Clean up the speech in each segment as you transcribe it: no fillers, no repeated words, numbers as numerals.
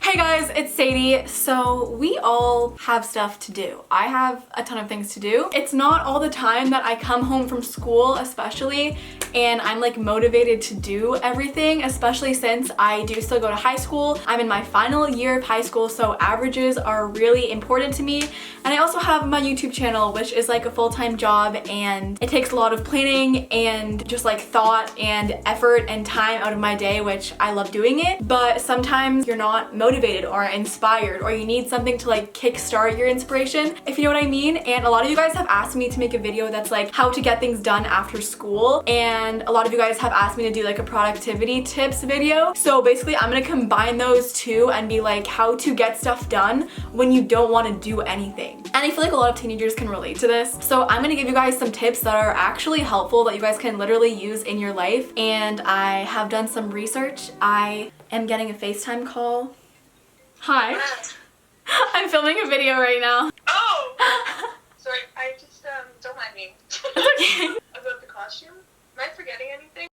Hey guys, it's Sadie. So we all have stuff to do. I have a ton of things to do. It's not all the time that I come home from school, especially, and I'm like motivated to do everything, especially since I do still go to high school. I'm in my final year of high school, so averages are really important to me. And I also have my YouTube channel, which is like a full-time job, and it takes a lot of planning and just like thought and effort and time out of my day, which I love doing it. But sometimes you're not motivated or inspired, or you need something to like kickstart your inspiration, if you know what I mean. And a lot of you guys have asked me to make a video that's like how to get things done after school, and a lot of you guys have asked me to do like a productivity tips video. So basically I'm gonna combine those two and be like how to get stuff done when you don't want to do anything. And I feel like a lot of teenagers can relate to this. So I'm gonna give you guys some tips that are actually helpful that you guys can literally use in your life. And I have done some research. I am getting a FaceTime call. Hi. I'm filming a video right now. Oh! Sorry, I just, don't mind me. It's okay. About the costume? Am I forgetting anything?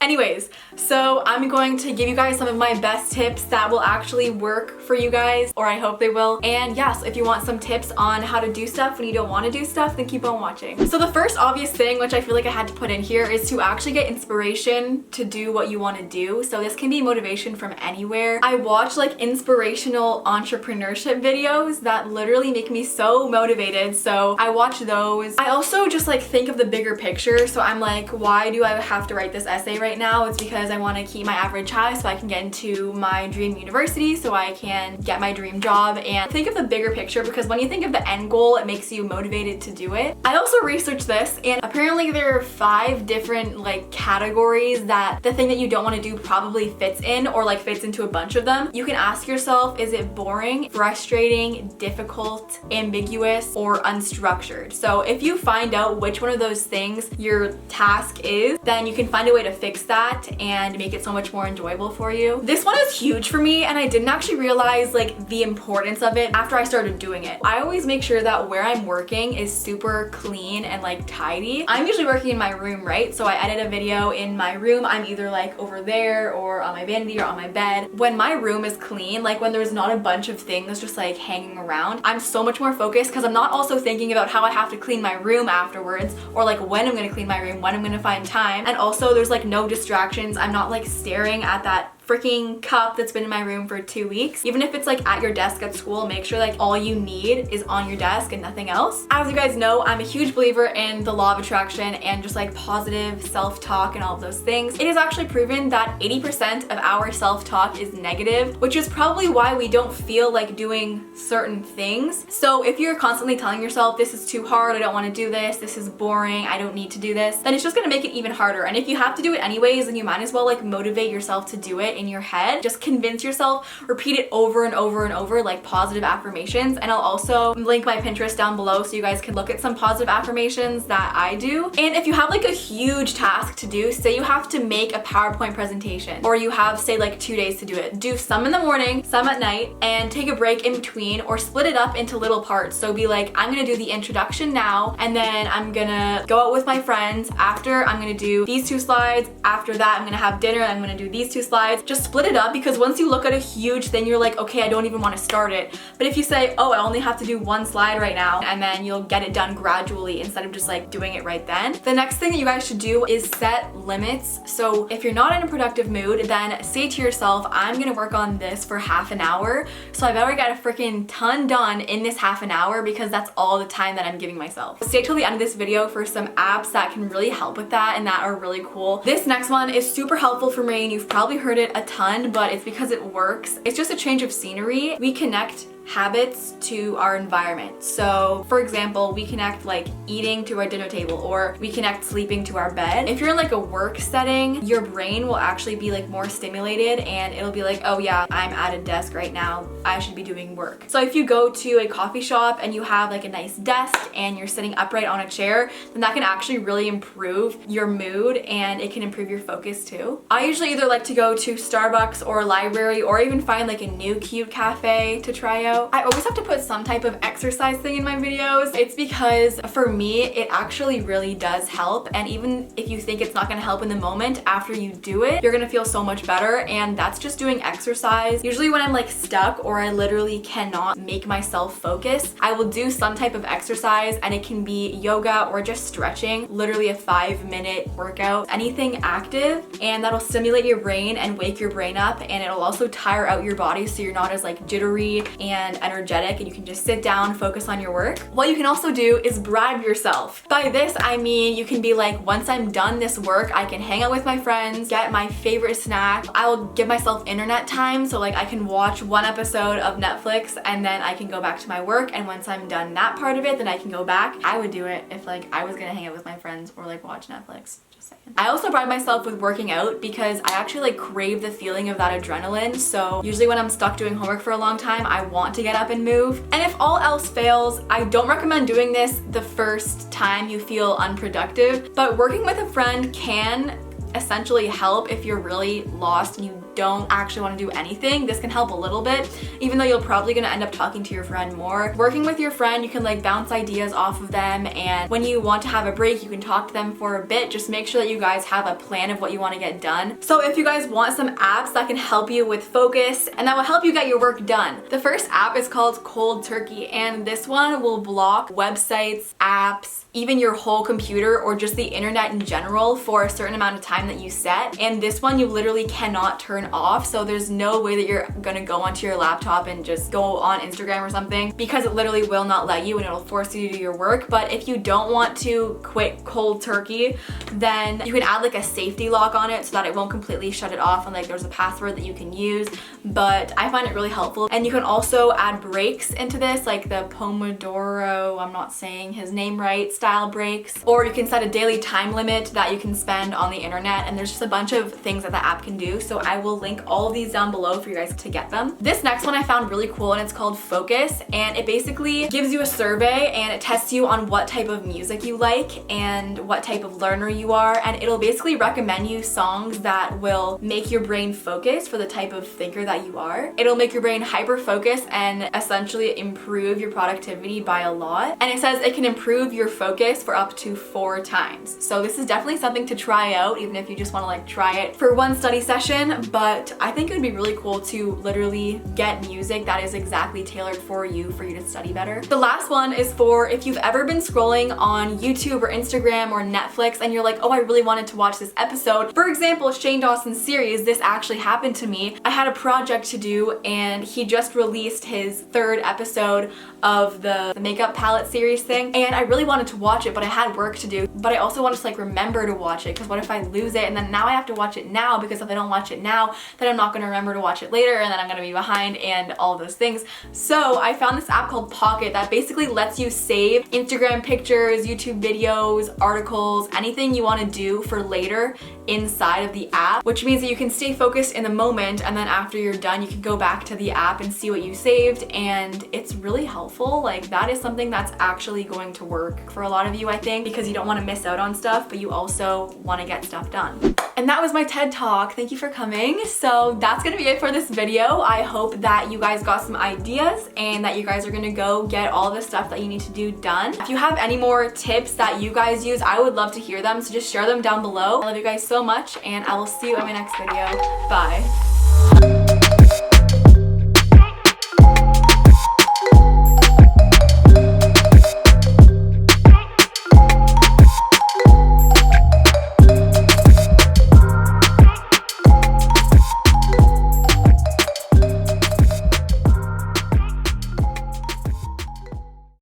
Anyways, so I'm going to give you guys some of my best tips that will actually work for you guys, or I hope they will. And yes, if you want some tips on how to do stuff when you don't want to do stuff, then keep on watching. So the first obvious thing, which I feel like I had to put in here, is to actually get inspiration to do what you want to do. So this can be motivation from anywhere. I watch like inspirational entrepreneurship videos that literally make me so motivated, so I watch those. I also just like think of the bigger picture. So I'm like, why do I have to write this essay right now? It's because I want to keep my average high so I can get into my dream university, so I can get my dream job, and think of the bigger picture, because when you think of the end goal, it makes you motivated to do it. I also researched this, and apparently there are 5 different like categories that the thing that you don't want to do probably fits in, or like fits into a bunch of them. You can ask yourself, is it boring, frustrating, difficult, ambiguous, or unstructured? So if you find out which one of those things your task is, then you can find a way to fix that and make it so much more enjoyable for you. This one is huge for me, and I didn't actually realize like the importance of it after I started doing it. I always make sure that where I'm working is super clean and like tidy. I'm usually working in my room, right? So I edit a video in my room. I'm either like over there or on my vanity or on my bed. When my room is clean, like when there's not a bunch of things just like hanging around, I'm so much more focused, because I'm not also thinking about how I have to clean my room afterwards, or like when I'm gonna clean my room, when I'm gonna find time. And also there's like no distractions. I'm not like staring at that freaking cup that's been in my room for 2 weeks. Even if it's like at your desk at school, make sure like all you need is on your desk and nothing else. As you guys know, I'm a huge believer in the law of attraction and just like positive self-talk and all of those things. It is actually proven that 80% of our self-talk is negative, which is probably why we don't feel like doing certain things. So if you're constantly telling yourself, this is too hard, I don't want to do this is boring, I don't need to do this, then it's just gonna make it even harder. And if you have to do it anyways, then you might as well like motivate yourself to do it in your head. Just convince yourself, repeat it over and over and over, like positive affirmations. And I'll also link my Pinterest down below so you guys can look at some positive affirmations that I do. And if you have like a huge task to do, say you have to make a PowerPoint presentation, or you have say like 2 days to do it, do some in the morning, some at night, and take a break in between, or split it up into little parts. So be like, I'm gonna do the introduction now, and then I'm gonna go out with my friends. After, I'm gonna do these 2 slides. After that, I'm gonna have dinner, and I'm gonna do these 2 slides. Just split it up, because once you look at a huge thing, you're like, okay, I don't even want to start it. But if you say, oh, I only have to do 1 slide right now, and then you'll get it done gradually instead of just like doing it right then. The next thing that you guys should do is set limits. So if you're not in a productive mood, then say to yourself, I'm gonna work on this for half an hour, so I better get a freaking ton done in this half an hour, because that's all the time that I'm giving myself. Stay till the end of this video for some apps that can really help with that and that are really cool. This next one is super helpful for me, and you've probably heard it a ton, but it's because it works. It's just a change of scenery. We connect habits to our environment. So for example, we connect like eating to our dinner table, or we connect sleeping to our bed. If you're in like a work setting, your brain will actually be like more stimulated, and it'll be like, oh yeah, I'm at a desk right now, I should be doing work. So if you go to a coffee shop and you have like a nice desk and you're sitting upright on a chair, then that can actually really improve your mood, and it can improve your focus too. I usually either like to go to Starbucks or a library, or even find like a new cute cafe to try out. workout. I always have to put some type of exercise thing in my videos. It's because for me, it actually really does help. And even if you think it's not gonna help in the moment, after you do it, you're gonna feel so much better. And that's just doing exercise. Usually when I'm like stuck or I literally cannot make myself focus, I will do some type of exercise, and it can be yoga or just stretching, literally a 5-minute workout, anything active, and that'll stimulate your brain and wake your brain up, and it'll also tire out your body so you're not as like jittery and energetic, and you can just sit down, focus on your work. What you can also do is bribe yourself. By this, I mean you can be like, once I'm done this work, I can hang out with my friends, get my favorite snack. I will give myself internet time, so like I can watch one episode of Netflix and then I can go back to my work, and once I'm done that part of it, then I can go back. I would do it if like I was gonna hang out with my friends or like watch Netflix. I also bribe myself with working out because I actually like crave the feeling of that adrenaline. So usually when I'm stuck doing homework for a long time, I want to get up and move. And if all else fails, I don't recommend doing this the first time you feel unproductive, but working with a friend can essentially help if you're really lost and you don't actually want to do anything. This can help a little bit, even though you're probably gonna end up talking to your friend more. Working with your friend, you can like bounce ideas off of them, and when you want to have a break, you can talk to them for a bit. Just make sure that you guys have a plan of what you want to get done. So if you guys want some apps that can help you with focus and that will help you get your work done, the first app is called Cold Turkey, and this one will block websites, apps, even your whole computer or just the internet in general for a certain amount of time that you set. And this one you literally cannot turn off, so there's no way that you're gonna go onto your laptop and just go on Instagram or something, because it literally will not let you and it'll force you to do your work. But if you don't want to quit cold turkey, then you can add like a safety lock on it so that it won't completely shut it off, and like there's a password that you can use. But I find it really helpful. And you can also add breaks into this, like the Pomodoro, I'm not saying his name right, style breaks, or you can set a daily time limit that you can spend on the internet, and there's just a bunch of things that the app can do. So I will link all of these down below for you guys to get them. This next one I found really cool, and it's called Focus, and it basically gives you a survey and it tests you on what type of music you like and what type of learner you are, and it'll basically recommend you songs that will make your brain focus for the type of thinker that you are. It'll make your brain hyper focus and essentially improve your productivity by a lot, and it says it can improve your focus for up to 4 times. So this is definitely something to try out, even if you just want to like try it for one study session. But I think it would be really cool to literally get music that is exactly tailored for you to study better. The last one is for if you've ever been scrolling on YouTube or Instagram or Netflix and you're like, oh, I really wanted to watch this episode. For example, Shane Dawson's series, this actually happened to me. I had a project to do, and he just released his 3rd episode of the makeup palette series thing, and I really wanted to watch it, but I had work to do. But I also wanted to like remember to watch it, because what if I lose it, and then now I have to watch it now, because if I don't watch it now, then I'm not going to remember to watch it later, and then I'm going to be behind and all those things. So I found this app called Pocket that basically lets you save Instagram pictures, YouTube videos, articles, anything you want to do for later inside of the app, which means that you can stay focused in the moment, and then after you're done, you can go back to the app and see what you saved, and it's really helpful. Like that is something that's actually going to work for a lot of you, I think, because you don't want to miss out on stuff, but you also want to get stuff done. And that was my TED Talk. Thank you for coming. So that's gonna be it for this video. I hope that you guys got some ideas and that you guys are gonna go get all the stuff that you need to do done. If you have any more tips that you guys use, I would love to hear them, so just share them down below. I love you guys so much, and I will see you in my next video. Bye.